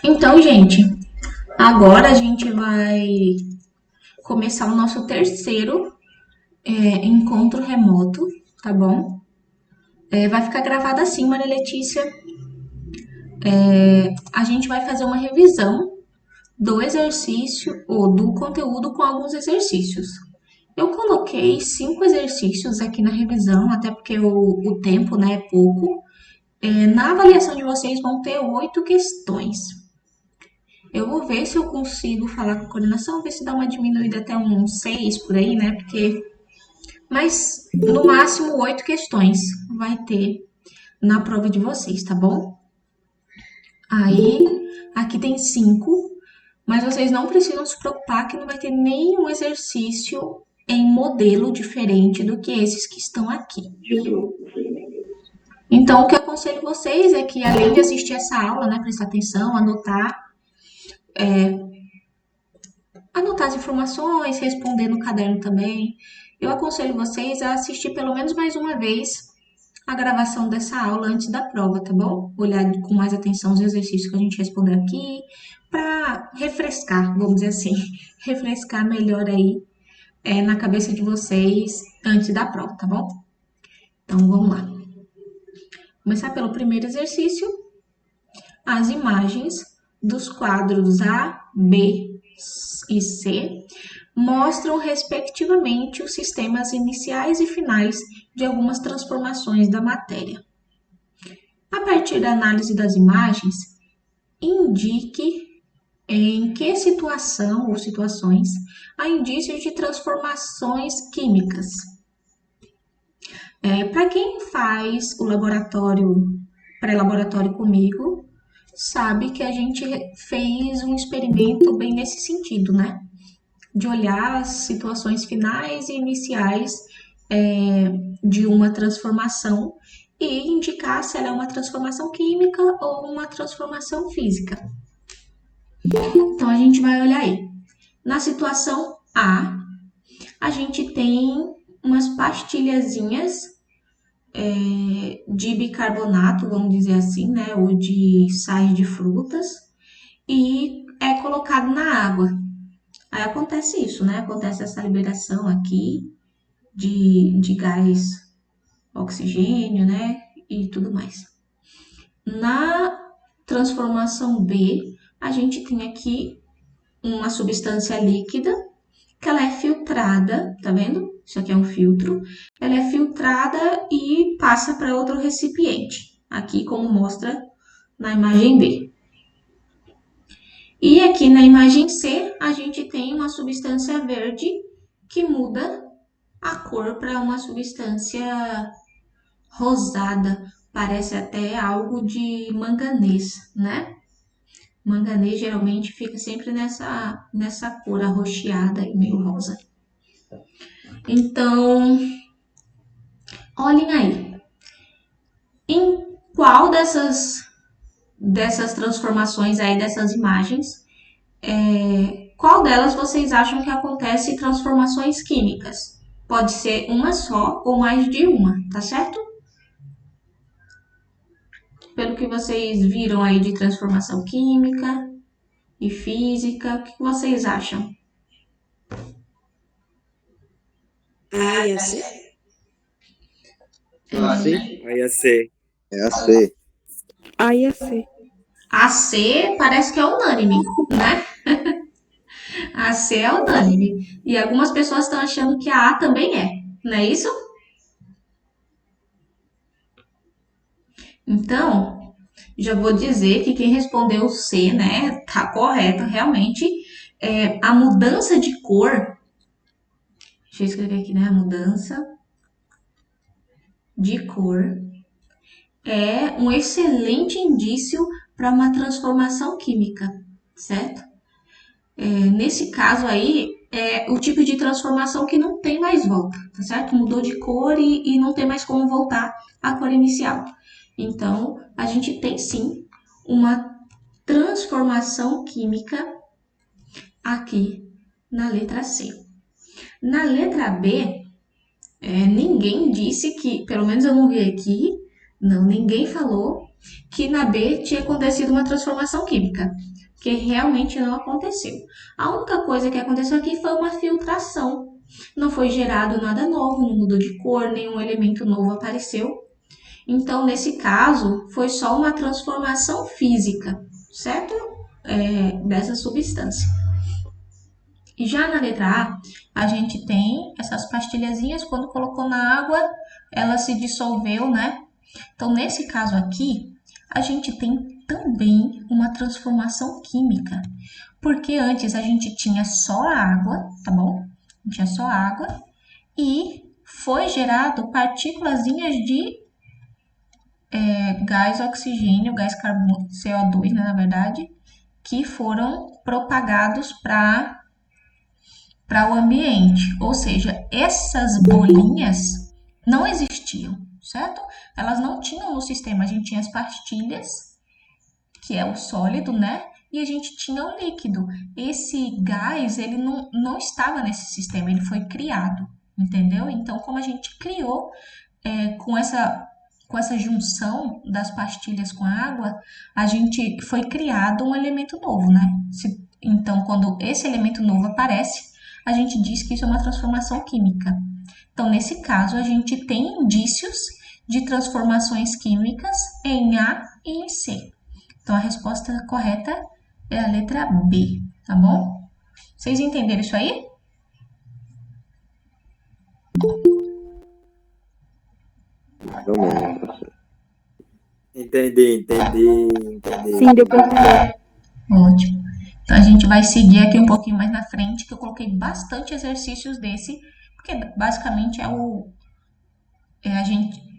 Então, gente, agora a gente vai começar o nosso terceiro encontro remoto, tá bom? Vai ficar gravado assim, Maria Letícia. A gente vai fazer uma revisão do exercício ou do conteúdo com alguns exercícios. Eu coloquei 5 exercícios aqui na revisão, até porque o tempo, né, é pouco. Na avaliação de vocês vão ter 8 questões. Eu vou ver se eu consigo falar com a coordenação, ver se dá uma diminuída até uns 6 por aí, né? Mas no máximo 8 questões vai ter na prova de vocês, tá bom? Aí, aqui tem 5, mas vocês não precisam se preocupar que não vai ter nenhum exercício em modelo diferente do que esses que estão aqui. Então, o que eu aconselho vocês é que, além de assistir essa aula, né, prestar atenção, anotar as informações, responder no caderno também. Eu aconselho vocês a assistir pelo menos mais uma vez a gravação dessa aula antes da prova, tá bom? Olhar com mais atenção os exercícios que a gente respondeu aqui, para refrescar, vamos dizer assim, refrescar melhor aí na cabeça de vocês antes da prova, tá bom? Então vamos lá. Começar pelo primeiro exercício. As imagens dos quadros A, B e C mostram, respectivamente, os sistemas iniciais e finais de algumas transformações da matéria. A partir da análise das imagens, indique em que situação ou situações há indícios de transformações químicas. Para quem faz o pré-laboratório comigo, sabe que a gente fez um experimento bem nesse sentido, né? De olhar as situações finais e iniciais de uma transformação e indicar se ela é uma transformação química ou uma transformação física. Então, a gente vai olhar aí. Na situação a gente tem umas pastilhazinhas de bicarbonato, vamos dizer assim, né? Ou de sais de frutas, e é colocado na água. Aí acontece isso, né? Acontece essa liberação aqui de gás oxigênio, né? E tudo mais. Na transformação B, a gente tem aqui uma substância líquida que ela é filtrada, tá vendo? Isso aqui é um filtro. Ela é filtrada e passa para outro recipiente, aqui como mostra na imagem B. E aqui na imagem C, a gente tem uma substância verde que muda a cor para uma substância rosada. Parece até algo de manganês, né? Manganês geralmente fica sempre nessa cor arroxeada e meio rosa. Então, olhem aí. Em qual dessas transformações aí, dessas imagens, qual delas vocês acham que acontece transformações químicas? Pode ser uma só ou mais de uma, tá certo? Pelo que vocês viram aí de transformação química e física, o que vocês acham? A e a C? Aí a C. É a C. A e a C. A C parece que é unânime, né? A C é unânime. E algumas pessoas estão achando que a também é, não é isso? Então, já vou dizer que quem respondeu C, né, tá correto, realmente. A mudança de cor, deixa eu escrever aqui, né, a mudança de cor é um excelente indício para uma transformação química, certo? Nesse caso aí, é o tipo de transformação que não tem mais volta, tá certo? Mudou de cor e não tem mais como voltar à cor inicial. Então, a gente tem sim uma transformação química aqui na letra C. Na letra B, ninguém disse que, pelo menos eu não vi aqui, não, ninguém falou que na B tinha acontecido uma transformação química. que realmente não aconteceu. A única coisa que aconteceu aqui foi uma filtração. Não foi gerado nada novo, não mudou de cor, nenhum elemento novo apareceu. Então, nesse caso, foi só uma transformação física, certo? Dessa substância. E já na letra A gente tem essas pastilhazinhas, quando colocou na água, ela se dissolveu, né? Então, nesse caso aqui, a gente tem também uma transformação química, porque antes a gente tinha só a água, tá bom? Tinha só água e foi gerado partículazinhas de gás oxigênio, gás carbono, CO2, né, na verdade, que foram propagados para o ambiente. Ou seja, essas bolinhas não existiam, certo? Elas não tinham no sistema. A gente tinha as pastilhas, que é o sólido, né? E a gente tinha o líquido. Esse gás, ele não estava nesse sistema, ele foi criado, entendeu? Então, como a gente criou com essa junção das pastilhas com a água, a gente foi criado um elemento novo, né? Então, quando esse elemento novo aparece, a gente diz que isso é uma transformação química. Então, nesse caso, a gente tem indícios de transformações químicas em A e em C. Então, a resposta correta é a letra B, tá bom? Vocês entenderam isso aí? Mais ou menos, professor. Entendi. Sim, deu pra entender. Ótimo. Então, a gente vai seguir aqui um pouquinho mais na frente, que eu coloquei bastante exercícios desse, porque basicamente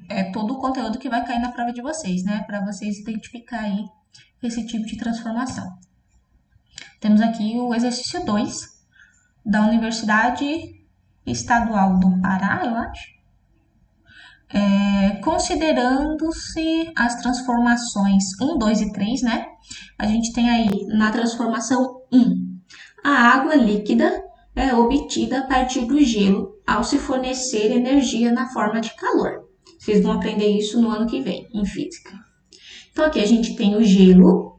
é todo o conteúdo que vai cair na prova de vocês, né? Para vocês identificar aí esse tipo de transformação. Temos aqui o exercício 2 da Universidade Estadual do Pará, eu acho. Considerando-se as transformações 1, 2 e 3, né? A gente tem aí na transformação 1, a água líquida é obtida a partir do gelo ao se fornecer energia na forma de calor. Vocês vão aprender isso no ano que vem, em física. Então, aqui a gente tem o gelo,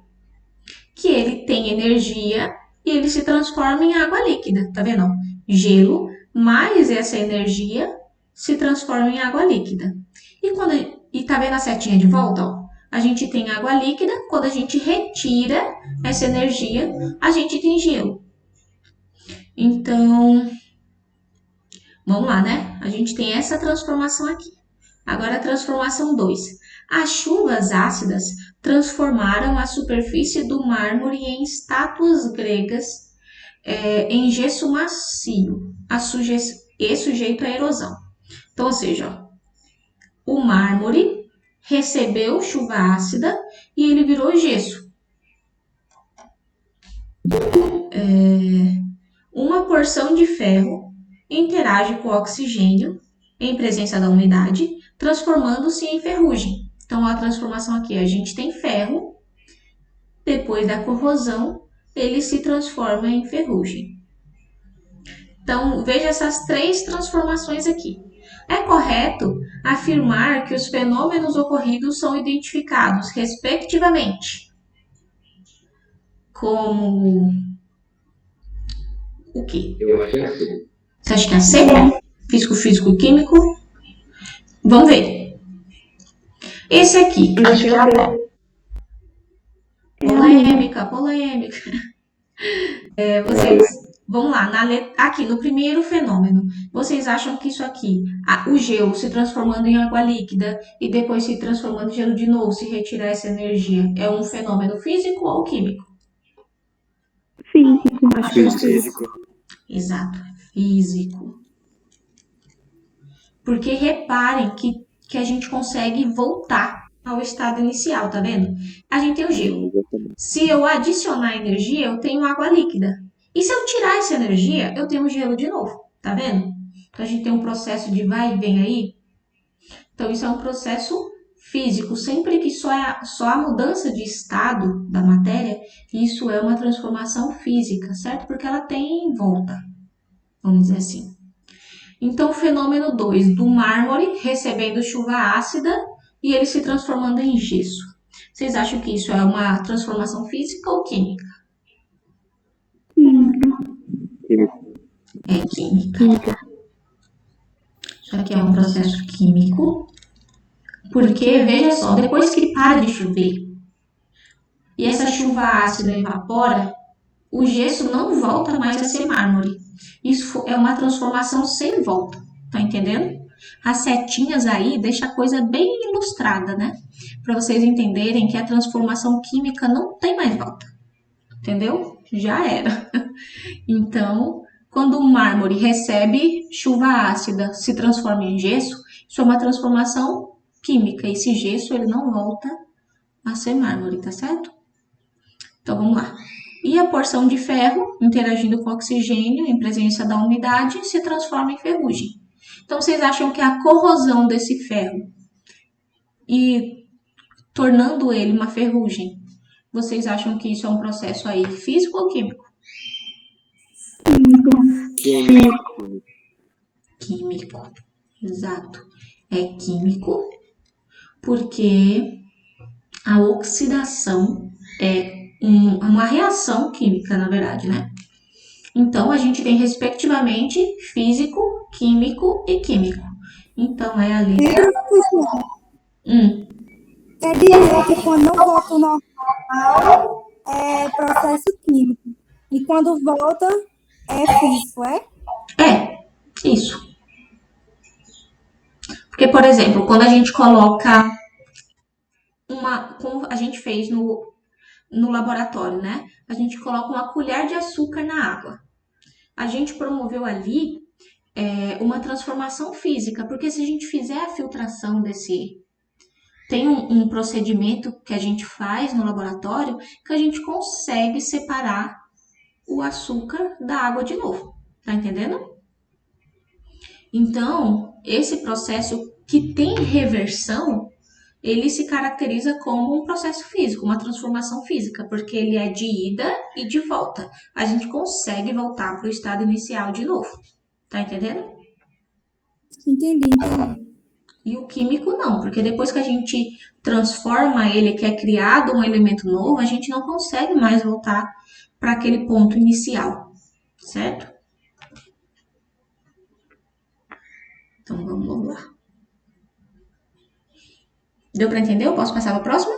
que ele tem energia e ele se transforma em água líquida, tá vendo? Gelo mais essa energia se transforma em água líquida. E tá vendo a setinha de volta, ó? A gente tem água líquida, quando a gente retira essa energia, a gente tem gelo. Então, vamos lá, né? A gente tem essa transformação aqui. Agora a transformação 2. As chuvas ácidas transformaram a superfície do mármore em estátuas gregas em gesso macio e sujeito à erosão. Então, ou seja, ó, o mármore recebeu chuva ácida e ele virou gesso. Uma porção de ferro interage com o oxigênio em presença da umidade, transformando-se em ferrugem. Então, a transformação aqui, a gente tem ferro, depois da corrosão, ele se transforma em ferrugem. Então, veja essas 3 transformações aqui. É correto afirmar que os fenômenos ocorridos são identificados, respectivamente, como o quê? Eu acho que é assim. Você acha que é C? Físico, físico e químico? Vamos ver. Esse aqui. Acho que é a B. Polêmica. Vamos lá, aqui no primeiro fenômeno, vocês acham que isso aqui, o gelo se transformando em água líquida e depois se transformando em gelo de novo, se retirar essa energia, é um fenômeno físico ou químico? Físico. Acho que é físico. Físico. Exato, físico. Porque reparem que a gente consegue voltar ao estado inicial, tá vendo? A gente tem o gelo. Se eu adicionar energia, eu tenho água líquida. E se eu tirar essa energia, eu tenho gelo de novo, tá vendo? Então a gente tem um processo de vai e vem aí. Então isso é um processo físico. Sempre que só a mudança de estado da matéria, isso é uma transformação física, certo? Porque ela tem volta, vamos dizer assim. Então, o fenômeno 2, do mármore recebendo chuva ácida e ele se transformando em gesso. Vocês acham que isso é uma transformação física ou química? químico. É química. Química. Isso aqui é um processo químico, porque, veja só, depois que para de chover e essa chuva ácida evapora, o gesso não volta mais a ser mármore. Isso é uma transformação sem volta, tá entendendo? As setinhas aí deixa a coisa bem ilustrada, né? Para vocês entenderem que a transformação química não tem mais volta, entendeu? Já era. Então, quando o mármore recebe chuva ácida, se transforma em gesso, isso é uma transformação química. Esse gesso ele não volta a ser mármore, tá certo? Então vamos lá. E a porção de ferro, interagindo com oxigênio em presença da umidade, se transforma em ferrugem. Então vocês acham que a corrosão desse ferro e tornando ele uma ferrugem, vocês acham que isso é um processo aí físico ou químico? Químico. Químico, exato. É químico porque a oxidação é uma reação química, na verdade, né? Então, a gente tem, respectivamente, físico, químico e químico. Então, é a letra... Quer dizer que quando não volta ao normal, é processo químico. E quando volta, é físico, é? É, isso. Porque, por exemplo, quando a gente coloca como a gente fez no laboratório, né? A gente coloca uma colher de açúcar na água. A gente promoveu ali uma transformação física, porque se a gente fizer a filtração tem um procedimento que a gente faz no laboratório que a gente consegue separar o açúcar da água de novo. Tá entendendo? Então, esse processo que tem reversão, ele se caracteriza como um processo físico, uma transformação física, porque ele é de ida e de volta. A gente consegue voltar para o estado inicial de novo. Tá entendendo? Entendi. E o químico não, porque depois que a gente transforma ele, que é criado um elemento novo, a gente não consegue mais voltar para aquele ponto inicial, certo? Então vamos lá. Deu para entender? Eu posso passar para a próxima?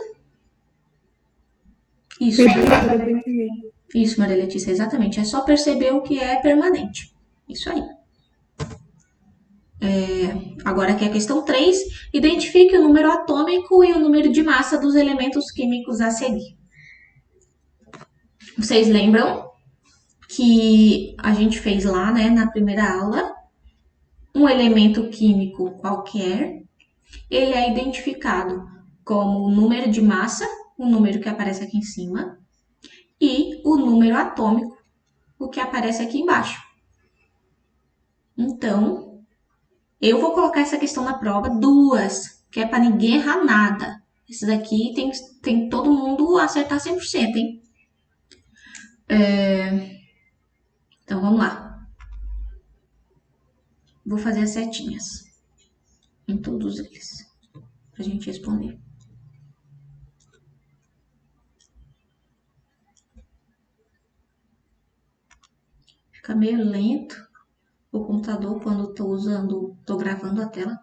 Isso. Isso, Maria Letícia, exatamente. É só perceber o que é permanente. Isso aí. Agora aqui a questão 3. Identifique o número atômico e o número de massa dos elementos químicos a seguir. Vocês lembram que a gente fez lá, né, na primeira aula, um elemento químico qualquer, ele é identificado como o número de massa, o número que aparece aqui em cima, e o número atômico, o que aparece aqui embaixo. Então, eu vou colocar essa questão na prova, duas, que é para ninguém errar nada. Esse daqui tem todo mundo acertar 100%, hein? Então, vamos lá. Vou fazer as setinhas em todos eles, pra gente responder. Fica meio lento o computador quando tô gravando a tela.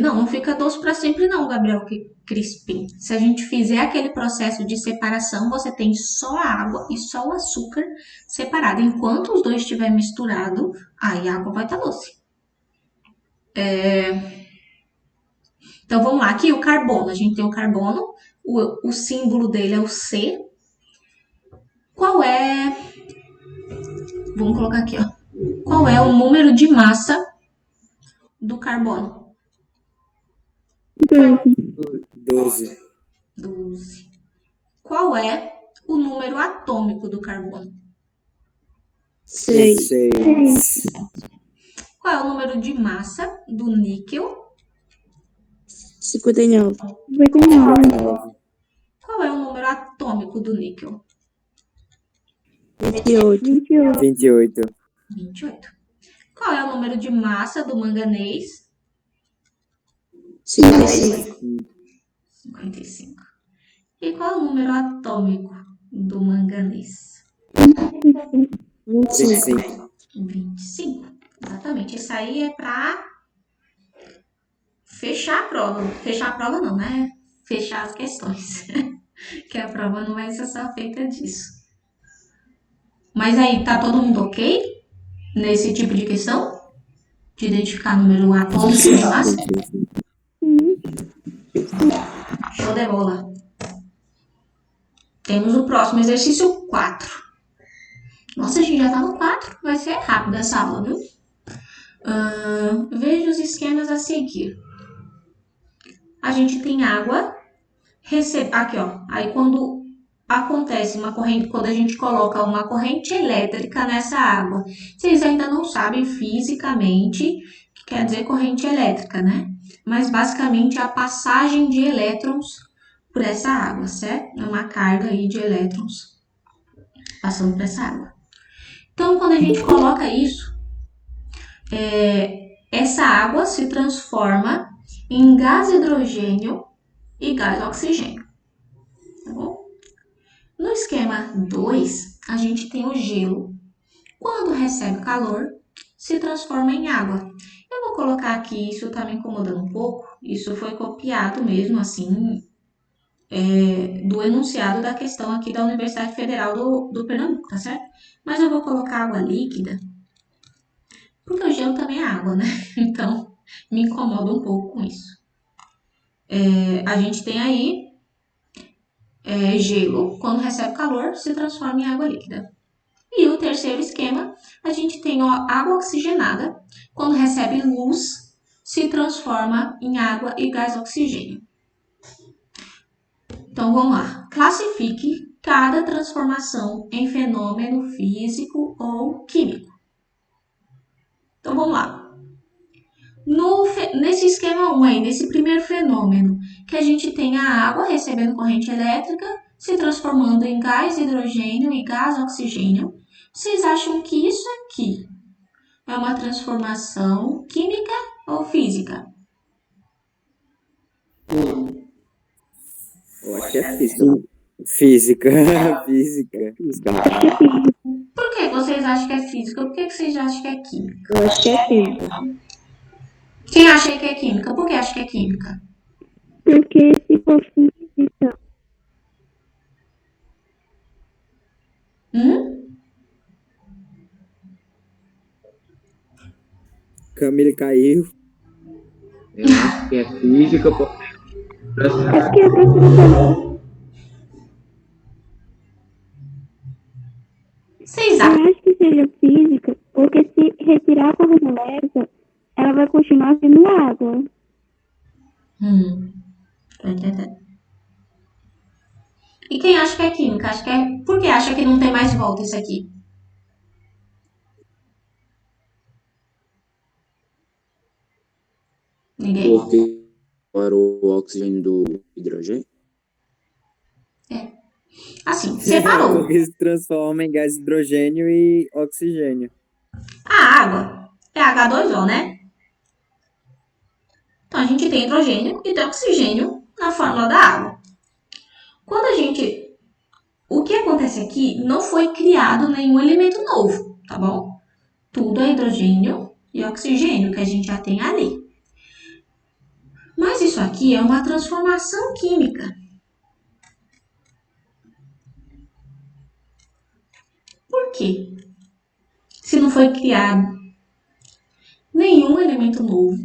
Não fica doce para sempre não, Gabriel Crispim. Se a gente fizer aquele processo de separação, você tem só a água e só o açúcar separado. Enquanto os dois estiverem misturados, aí a água vai estar doce. Então, vamos lá. Aqui o carbono. A gente tem o carbono. O símbolo dele é o C. Qual é... Vamos colocar aqui, ó. Qual é o número de massa do carbono? 12. 12. Qual é o número atômico do carbono? 6. 6. Qual é o número de massa do níquel? 59. 9. Qual é o número atômico do níquel? 28. 28. 28. Qual é o número de massa do manganês? 55. 55. E qual é o número atômico do manganês? 25. 25. Exatamente. Isso aí é para fechar a prova. Fechar a prova não, né? Fechar as questões. Que a prova não vai ser só feita disso. Mas aí, tá todo mundo ok nesse tipo de questão? De identificar número atômico e massa? Show de bola. Temos o próximo exercício 4. Nossa, a gente já tá no 4. Vai ser rápido essa aula, viu? Veja os esquemas a seguir. A gente tem água. Aqui, ó. Aí quando acontece uma corrente, quando a gente coloca uma corrente elétrica nessa água, vocês ainda não sabem fisicamente o que quer dizer corrente elétrica, né? Mas basicamente é a passagem de elétrons por essa água, certo? É uma carga aí de elétrons passando por essa água. Então, quando a gente coloca isso, essa água se transforma em gás hidrogênio e gás oxigênio. Tá bom? No esquema 2, a gente tem o gelo. Quando recebe calor, se transforma em água. Eu vou colocar aqui, isso tá me incomodando um pouco. Isso foi copiado mesmo, assim, do enunciado da questão aqui da Universidade Federal do Pernambuco, tá certo? Mas eu vou colocar água líquida, porque o gelo também é água, né? Então, me incomoda um pouco com isso. A gente tem aí gelo, quando recebe calor, se transforma em água líquida. E o terceiro esquema, a gente tem água oxigenada, quando recebe luz, se transforma em água e gás oxigênio. Então, vamos lá. Classifique cada transformação em fenômeno físico ou químico. Então, vamos lá. Nesse esquema 1 aí, nesse primeiro fenômeno, que a gente tem a água recebendo corrente elétrica, se transformando em gás hidrogênio e gás oxigênio, vocês acham que isso aqui é uma transformação química ou física? Eu acho que é física. Física. Física. Por que vocês acham que é física? Por que vocês acham que é química? Eu acho que é química. Quem acha que é química? Por que acha que é química? Porque se for física, Camille caiu. Eu acho que é física, porque é porque a professora, Vocês eu acham? acho que seja física, porque se retirar a corrente elétrica, ela vai continuar sendo água. Tô entendendo. E quem acha que é química? Acha que é... Por que acha que não tem mais volta isso aqui? Ninguém? Porque para o oxigênio do hidrogênio? Assim, separou. Porque se transforma em gás hidrogênio e oxigênio. A água é H2O, né? Então, a gente tem hidrogênio e tem oxigênio na fórmula da água. Quando a gente... O que acontece aqui não foi criado nenhum elemento novo, tá bom? Tudo é hidrogênio e oxigênio que a gente já tem ali. Mas isso aqui é uma transformação química. Por quê? Se não foi criado nenhum elemento novo,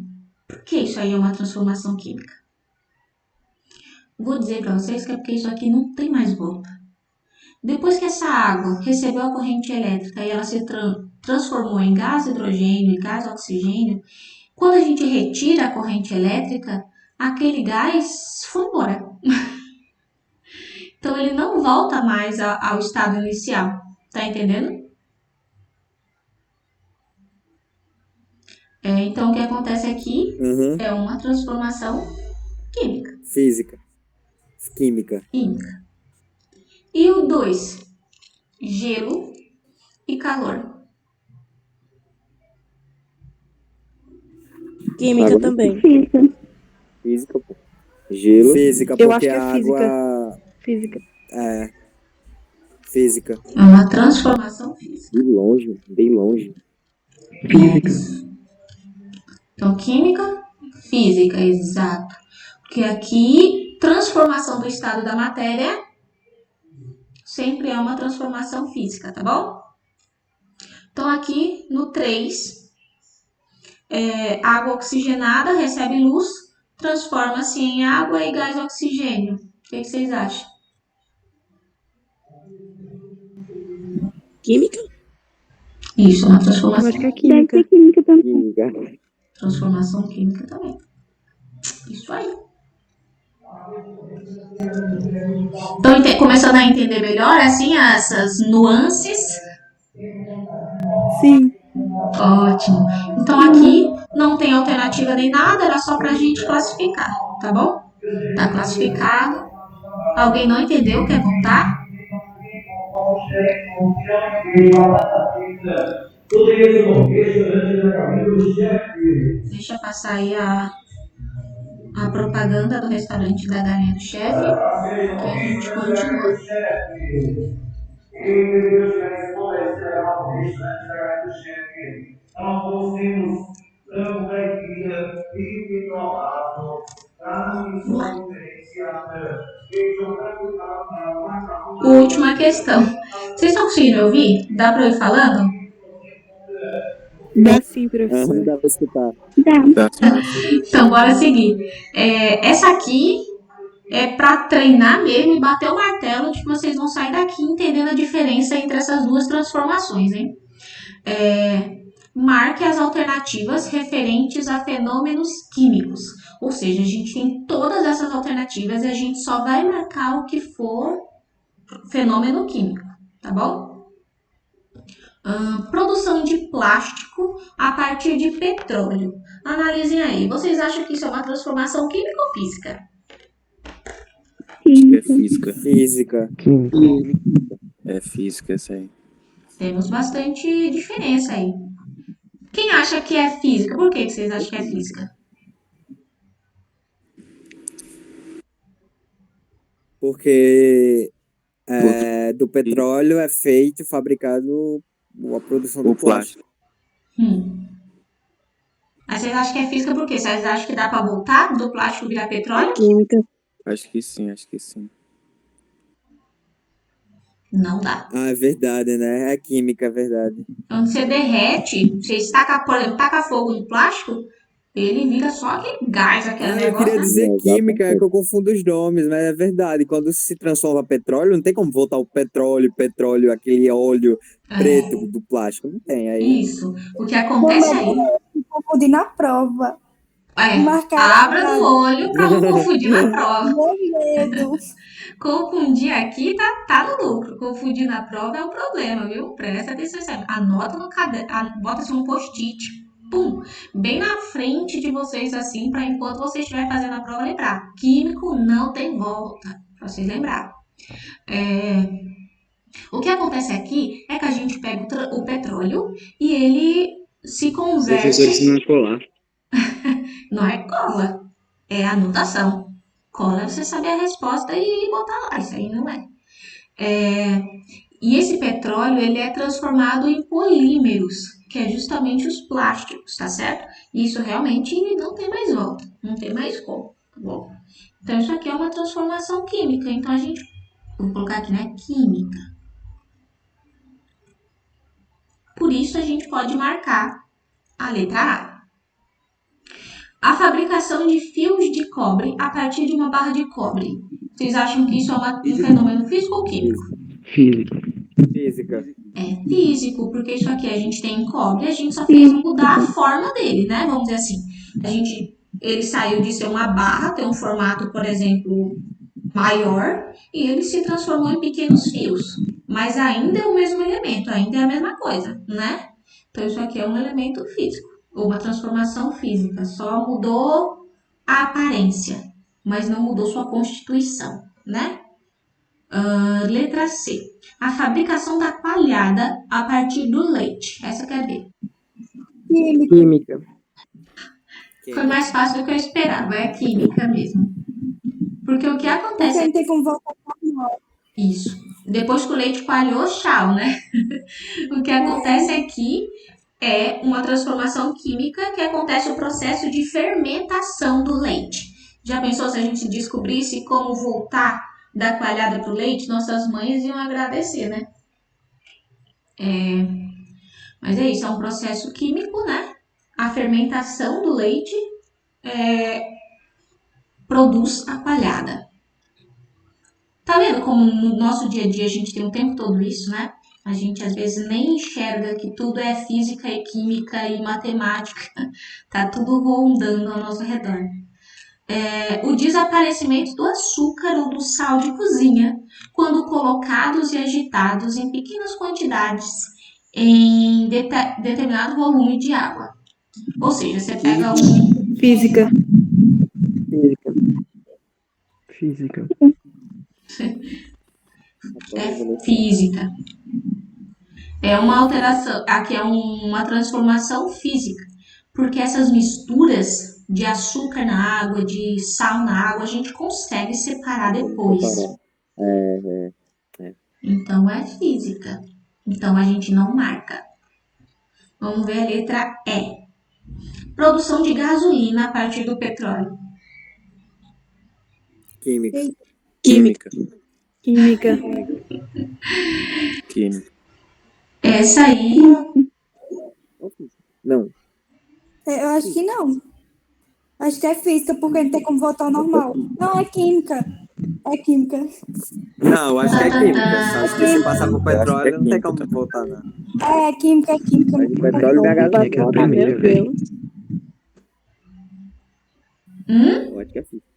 por que isso aí é uma transformação química? Vou dizer para vocês que é porque isso aqui não tem mais volta. Depois que essa água recebeu a corrente elétrica e ela se transformou em gás hidrogênio e gás oxigênio, quando a gente retira a corrente elétrica, aquele gás foi embora. Então, ele não volta mais ao estado inicial. Tá entendendo? Então, o que acontece aqui é uma transformação química. Física. Química. E o 2, gelo e calor. Química também. Física. Física, pô. Gelo. Física, Eu porque acho que é a física. água... Física. É. Física. É uma transformação física. Bem longe, bem longe. Isso. Então, química, física, exato. Porque aqui, transformação do estado da matéria sempre é uma transformação física, tá bom? Então, aqui no 3, água oxigenada recebe luz, transforma-se em água e gás oxigênio. O que vocês acham? Química? Isso, uma Eu transformação. acho que é Deve química. ser química também. Química. Transformação química também. Isso aí. Então, começando a entender melhor, assim, essas nuances. Sim. Ótimo. Então, aqui não tem alternativa nem nada, era só pra gente classificar, tá bom? Tá classificado. Alguém não entendeu, quer voltar? Deixa eu passar aí a propaganda do restaurante da Galinha do Chefe, que a gente continua. Última questão. Vocês estão conseguindo ouvir? Dá para eu ir falando? Dá sim, professor. Dá pra escutar. Tá, Então, bora seguir. Essa aqui é para treinar mesmo e bater o martelo de que vocês vão sair daqui entendendo a diferença entre essas duas transformações, hein? Marque as alternativas referentes a fenômenos químicos. Ou seja, a gente tem todas essas alternativas e a gente só vai marcar o que for fenômeno químico, tá bom? Produção de plástico a partir de petróleo. Analisem aí. Vocês acham que isso é uma transformação química ou física? acho que é física. Física. É física essa aí. Temos bastante diferença aí. Quem acha que é física? Por que vocês acham que é física? Porque do petróleo é feito, fabricado a produção do O plástico. Mas vocês acham que é física por quê? Vocês acham que dá para voltar do plástico virar petróleo? Química. Acho que sim, acho que sim. Não dá. Ah, é verdade, né? É química, é verdade. Quando você derrete, você taca fogo no plástico, ele vira só aquele gás, aquele Eu negócio. queria Né? dizer química, é que eu confundo os nomes, mas é verdade. Quando se transforma em petróleo, não tem como voltar o petróleo, aquele óleo preto do plástico. Não tem. Aí Isso. O que acontece aí? Confundi na prova. Abra no olho para não confundir na prova. Meu medo. Confundir aqui tá no lucro. Confundir na prova é um problema, viu? Presta atenção. Anota no caderno, bota assim um post-it. Pum! Bem na frente de vocês, assim, para enquanto vocês estiverem fazendo a prova, lembrar. Químico não tem volta. Pra vocês lembrarem. O que acontece aqui é que a gente pega o petróleo e ele se converte. Professor ensinando a colar. Não é cola, é anotação. Cola é você saber a resposta e botar lá, isso aí não é. E esse petróleo, ele é transformado em polímeros, que é justamente os plásticos, tá certo? E isso realmente não tem mais volta, não tem mais como, tá bom? Então, isso aqui é uma transformação química, então a gente, vou colocar aqui, né, química. Por isso, a gente pode marcar a letra A. A fabricação de fios de cobre a partir de uma barra de cobre. Vocês acham que isso é um fenômeno físico ou químico? Física. É físico, porque isso aqui a gente tem em cobre, a gente só fez mudar a forma dele, né? Vamos dizer assim. Ele saiu de ser uma barra, ter um formato, por exemplo, maior, e ele se transformou em pequenos fios. Mas ainda é o mesmo elemento, ainda é a mesma coisa, né? Então isso aqui é um elemento físico. Ou uma transformação física, só mudou a aparência, mas não mudou sua constituição, né? Letra C. A fabricação da coalhada a partir do leite. Essa eu quero ver. Química. Foi mais fácil do que eu esperava, é química mesmo. Porque o que acontece Porque não tem como voltar para nós. Isso. Depois que o leite coalhou, tchau, né? O que acontece aqui é uma transformação química que acontece o processo de fermentação do leite. Já pensou se a gente descobrisse como voltar da coalhada para o leite? Nossas mães iam agradecer, né? Mas é isso, é um processo químico, né? A fermentação do leite produz a coalhada. Tá vendo como no nosso dia a dia a gente tem o tempo todo isso, né? A gente às vezes nem enxerga que tudo é física e química e matemática. Tá tudo rondando ao nosso redor. O desaparecimento do açúcar ou do sal de cozinha, quando colocados e agitados em pequenas quantidades em determinado volume de água. Ou seja, você pega um... Física. Física. É física. É uma alteração, aqui é uma transformação física, porque essas misturas de açúcar na água, de sal na água, a gente consegue separar depois. Então é física. Então a gente não marca. Vamos ver a letra E. Produção de gasolina a partir do petróleo. Química. Química. Química. Química. Essa aí, Não. Eu acho que não. Acho que é física, porque não tem como voltar ao normal. Não, é química. É química. Não, eu acho que é química. Acho que se passar por petróleo, não tem como voltar, não. É química, é química. Mas o petróleo não é Química é a gasolina. primeira, velho. Eu acho que é física.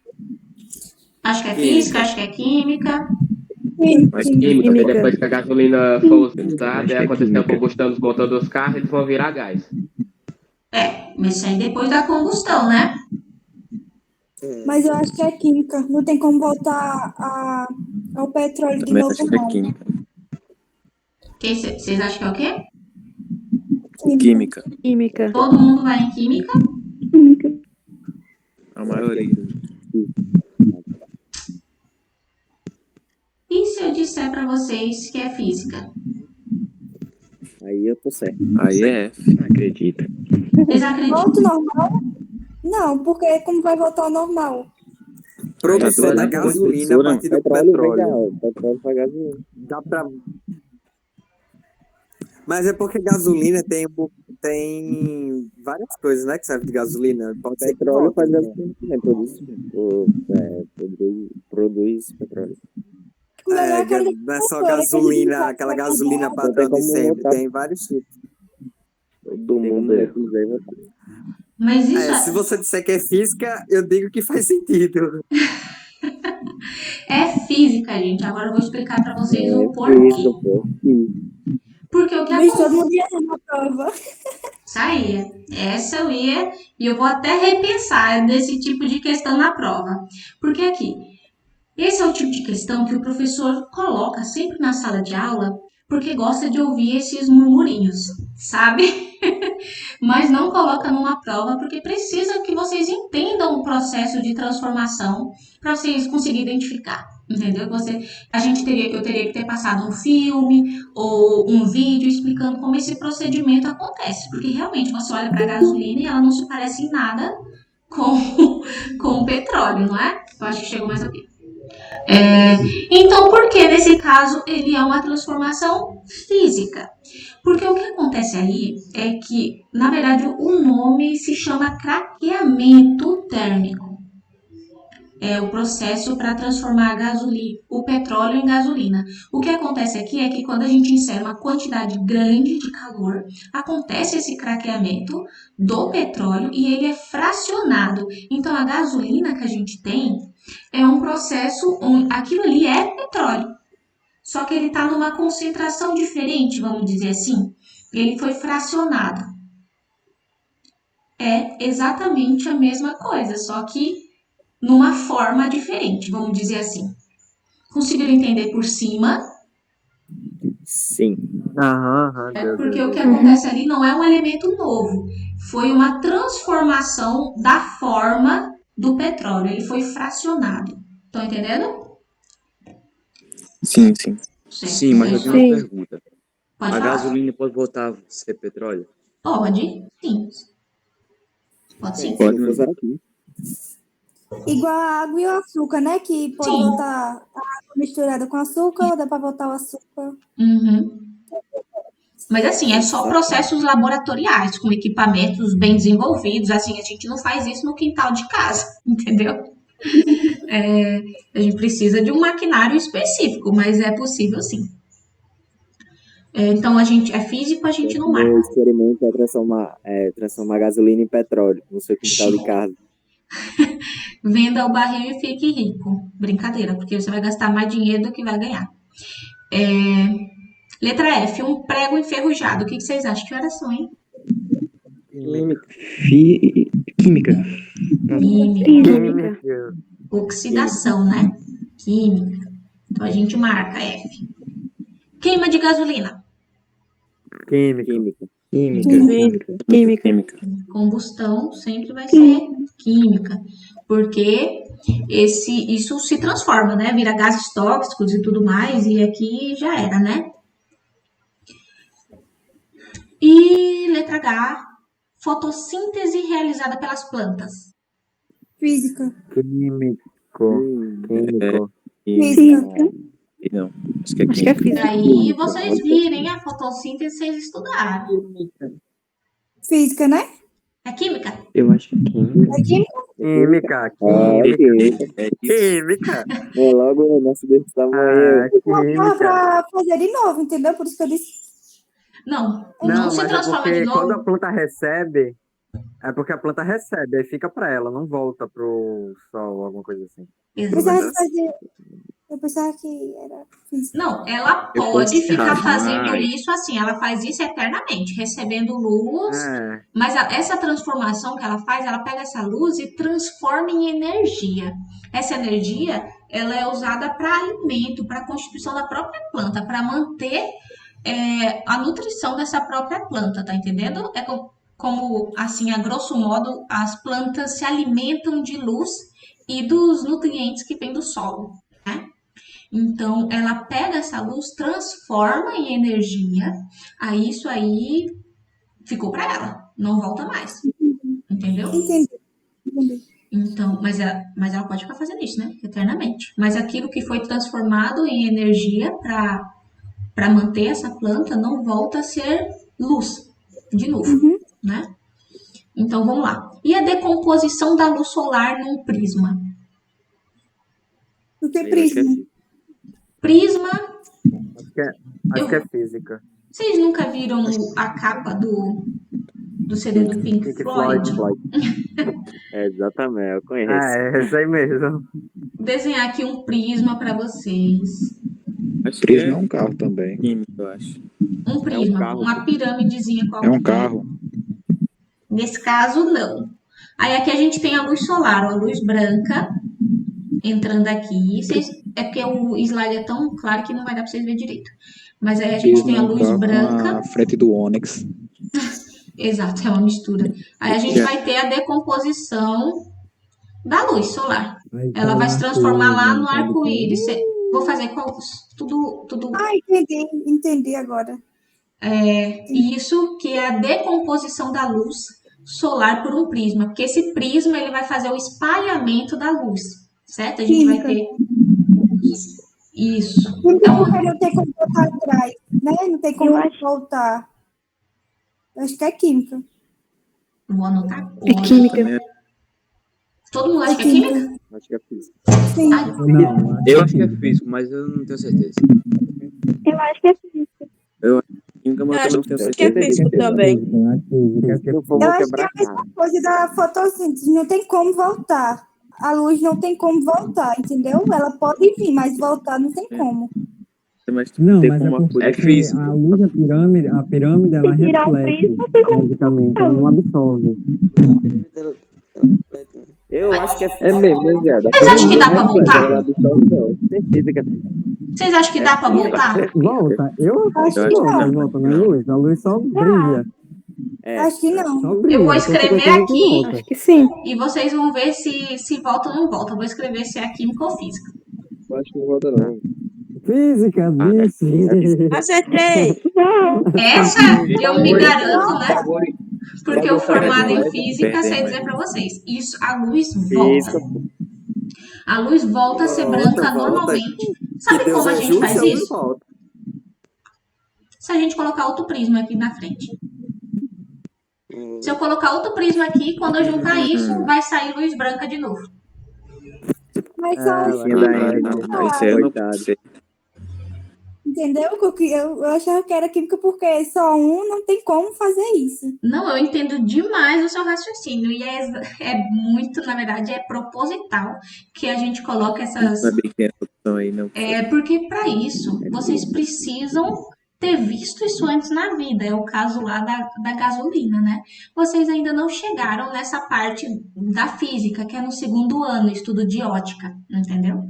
acho que é física, acho que é química. Mas química, Química. depois que a gasolina for usada Acho e que é acontecer a química. combustão dos motores dos carros, eles vão virar gás. Mas isso aí depois da combustão, né? Mas eu acho que é química. Não tem como voltar ao petróleo de Também novo, acho que é não. química. Vocês acham que é o quê? Química. Química. Todo mundo vai em química? A maioria. E se eu disser pra vocês que é física? Aí eu tô certo. Aí é F. Acredita. Vocês acreditam? Volta ao normal? Não, porque como vai voltar ao normal? Produção da Tá gasolina a partir do petróleo. Petróleo para gasolina. Dá pra... Mas é porque gasolina tem várias coisas, né, que serve de gasolina. Pode ser Petróleo faz gasolina. gasolina. Produz petróleo. Como é aquele Não é só motor, aquele gasolina, motor aquela que vai gasolina mudar. padrão de como sempre. montar. Tem vários tipos. Todo mundo vai usar e votar. Mas isso Se você disser que é física, eu digo que faz sentido. é física, gente. Agora eu vou explicar pra vocês o Isso, porquê. pô. Porque o que Mas todo acontece... mundo ia ter uma prova. Saía. Essa eu ia, e eu vou até repensar desse tipo de questão na prova. Porque aqui, esse é o tipo de questão que o professor coloca sempre na sala de aula, porque gosta de ouvir esses murmurinhos, sabe? Mas não coloca numa prova, porque precisa que vocês entendam o processo de transformação para vocês conseguirem identificar. Entendeu? Eu teria que ter passado um filme ou um vídeo explicando como esse procedimento acontece, porque realmente você olha para a gasolina e ela não se parece em nada com o petróleo, não é? Eu acho que chegou mais aqui. Então, por que nesse caso ele é uma transformação física? Porque o que acontece aí é que, na verdade, o nome se chama craqueamento térmico. É o processo para transformar o petróleo em gasolina. O que acontece aqui é que quando a gente insere uma quantidade grande de calor, acontece esse craqueamento do petróleo e ele é fracionado. Então, a gasolina que a gente tem é um processo onde aquilo ali é petróleo. Só que ele está numa concentração diferente, vamos dizer assim. Ele foi fracionado. É exatamente a mesma coisa, só que numa forma diferente, vamos dizer assim. Conseguiram entender por cima? Sim. Porque o que acontece ali não é um elemento novo. Foi uma transformação da forma do petróleo. Ele foi fracionado. Estão entendendo? Sim, sim. Certo. Sim, mas eu tenho Sim. uma pergunta. Pode A falar. gasolina pode voltar a ser petróleo? Pode, sim. Pode sim. Se não fosse aqui. Igual a água e o açúcar, né? Que pode Sim. voltar a água misturada com açúcar, dá para voltar o açúcar. Uhum. Mas assim, é só processos laboratoriais, com equipamentos bem desenvolvidos. Assim, a gente não faz isso no quintal de casa, entendeu? A gente precisa de um maquinário específico, mas é possível sim. Então, é físico, a gente não O marca. experimento é transformar gasolina em petróleo no seu quintal de casa. Venda o barril e fique rico. Brincadeira, porque você vai gastar mais dinheiro do que vai ganhar. Letra F, um prego enferrujado. O que vocês acham? Que horas são, hein? Química. Química. Química. Oxidação, né? Química. Então a gente marca F. Queima de gasolina. Química. Química. Combustão sempre vai ser química. Porque isso se transforma, né? Vira gases tóxicos e tudo mais. E aqui já era, né? E letra H, fotossíntese realizada pelas plantas. Física. Químico. Física. Não, acho que é Acho que é química. física. Daí vocês virem a fotossíntese, vocês estudaram. Física, né? É química? Eu acho que é química. É química? Química. É logo na cidade da manhã. Dá pra fazer de novo, entendeu? Por isso que eu disse. Não se transforma de Quando a novo. planta recebe, é porque a planta recebe, aí fica pra ela, não volta pro sol, alguma coisa assim. Eu pensava que era física. Não, ela Eu pode posso ficar errar, fazendo mas- isso assim, ela faz isso eternamente, recebendo luz, É, mas essa transformação que ela faz, ela pega essa luz e transforma em energia. Essa energia, ela é usada para alimento, para a constituição da própria planta, para manter a nutrição dessa própria planta, tá entendendo? É como, assim, a grosso modo, as plantas se alimentam de luz e dos nutrientes que vêm do solo, né? Então, ela pega essa luz, transforma em energia, aí isso aí ficou para ela, não volta mais, entendeu? Entendi. Então, mas ela pode ficar fazendo isso, né? Eternamente. Mas aquilo que foi transformado em energia para manter essa planta não volta a ser luz de novo, né? Então, vamos lá. E a decomposição da luz solar num prisma? O que é prisma? Prisma, acho que é física. vocês nunca viram a capa do CD do Pink Floyd? Exatamente, eu conheço. É isso aí mesmo. Desenhar aqui um prisma para vocês. Acho que Prisma é é um carro também. química, eu acho. Um prisma, carro. uma pirâmidezinha É qualquer. um carro. Nesse caso, não. Aí aqui a gente tem a luz solar, ó, a luz branca entrando aqui. É porque o slide é tão claro que não vai dar para vocês verem direito. Mas aí a gente Prisma tem é a um luz carro branca. na frente do Onix. Exato, é uma mistura. Aí a gente vai ter a decomposição da luz solar. Ela vai se transformar lá no arco-íris. Vou fazer tudo Ah, entendi agora. isso que é a decomposição da luz solar por um prisma, porque esse prisma ele vai fazer o espalhamento da luz, certo? A gente vai ter isso. Então, porque não tem como voltar atrás, né? Não tem como voltar. Eu acho que é química. Vou anotar agora. É química. Todo mundo acha que é química? Acho que é física. Sim. Não, Eu acho que é físico, mas eu não tenho certeza. Eu acho que é física. Química, mas eu não tenho Que é certeza. físico também. Se eu for, Eu vou acho que é quebrar a mesma coisa da fotossíntese. Não tem como voltar. A luz não tem como voltar, entendeu? Ela pode vir, mas voltar não tem como. Mas Não, tem mas como é uma porque coisa. É físico. a luz da pirâmide, ela Se tirar o reflete, prisma, tem como basicamente, ela não absorve. Eu acho que é física. É mesmo, Zé. Vocês acham que dá pra voltar? Certeza que é física. Vocês acham que dá pra voltar? Volta, eu acho Acho que que volta, não. volta na luz, a luz só brilha, Acho que não. só brilha. Eu vou então escrever fica tudo aqui. volta. acho que sim. E vocês vão ver se volta ou não volta. Eu vou escrever se é química ou física. Eu acho que não volta, não. Física, disse. Acertei. Essa eu me garanto, né? Favori- Porque eu formada em Favorito, física sei dizer pra vocês. Isso, a luz volta. A luz volta a ser branca normalmente. Sabe Deus como a é gente justo, faz a luz isso? volta. Se a gente colocar outro prisma aqui na frente. Se eu colocar outro prisma aqui, quando eu juntar isso, vai sair luz branca de novo. Mas só Bichinha da Amy. Isso aí eu não Coitado. sei. entendeu? Eu achava que era química porque só um não tem como fazer isso. Não, eu entendo demais o seu raciocínio. E é muito, na verdade, é proposital que a gente coloque essas. Não é bem que tem essa opção aí, não. É porque para isso vocês precisam ter visto isso antes na vida. É o caso lá da gasolina, né? Vocês ainda não chegaram nessa parte da física, que é no segundo ano, estudo de ótica, entendeu?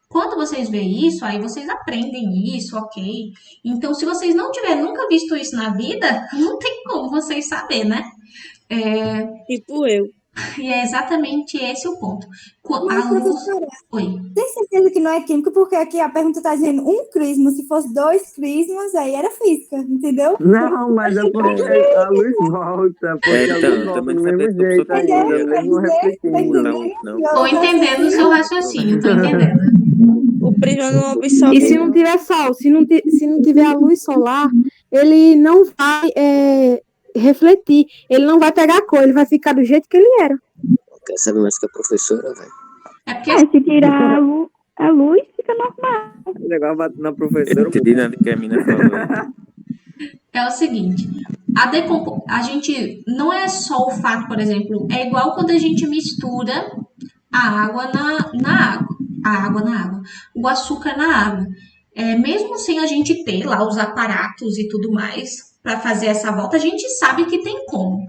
Quando vocês veem isso, aí vocês aprendem isso, ok? Então, se vocês não tiverem nunca visto isso na vida, não tem como vocês saber, né? Tipo eu. E é exatamente esse o ponto. Mas, A luz. professora, Oi. tem certeza que não é química, porque aqui a pergunta está dizendo um crisma. Se fosse 2 crismas, aí era física, entendeu? Não, mas é porque a luz volta. Porque a luz volta também do saber mesmo se a jeito pessoa ainda, tem- mesmo refletindo. Não. Tô entendendo o seu raciocínio, tô entendendo. O prisma não absorve. E se não tiver sol, se não tiver a luz solar, ele não vai refletir, ele não vai pegar a cor, ele vai ficar do jeito que ele era. Quer saber mais que a professora, velho? É porque Se tirar a luz, fica normal. O negócio bate na Eu professora. não entendi nada que a mina falou. é o seguinte, a gente não é só o fato, por exemplo, é igual quando a gente mistura a água na água, a água na água, o açúcar na água. Mesmo sem a gente ter lá os aparatos e tudo mais para fazer essa volta, a gente sabe que tem como.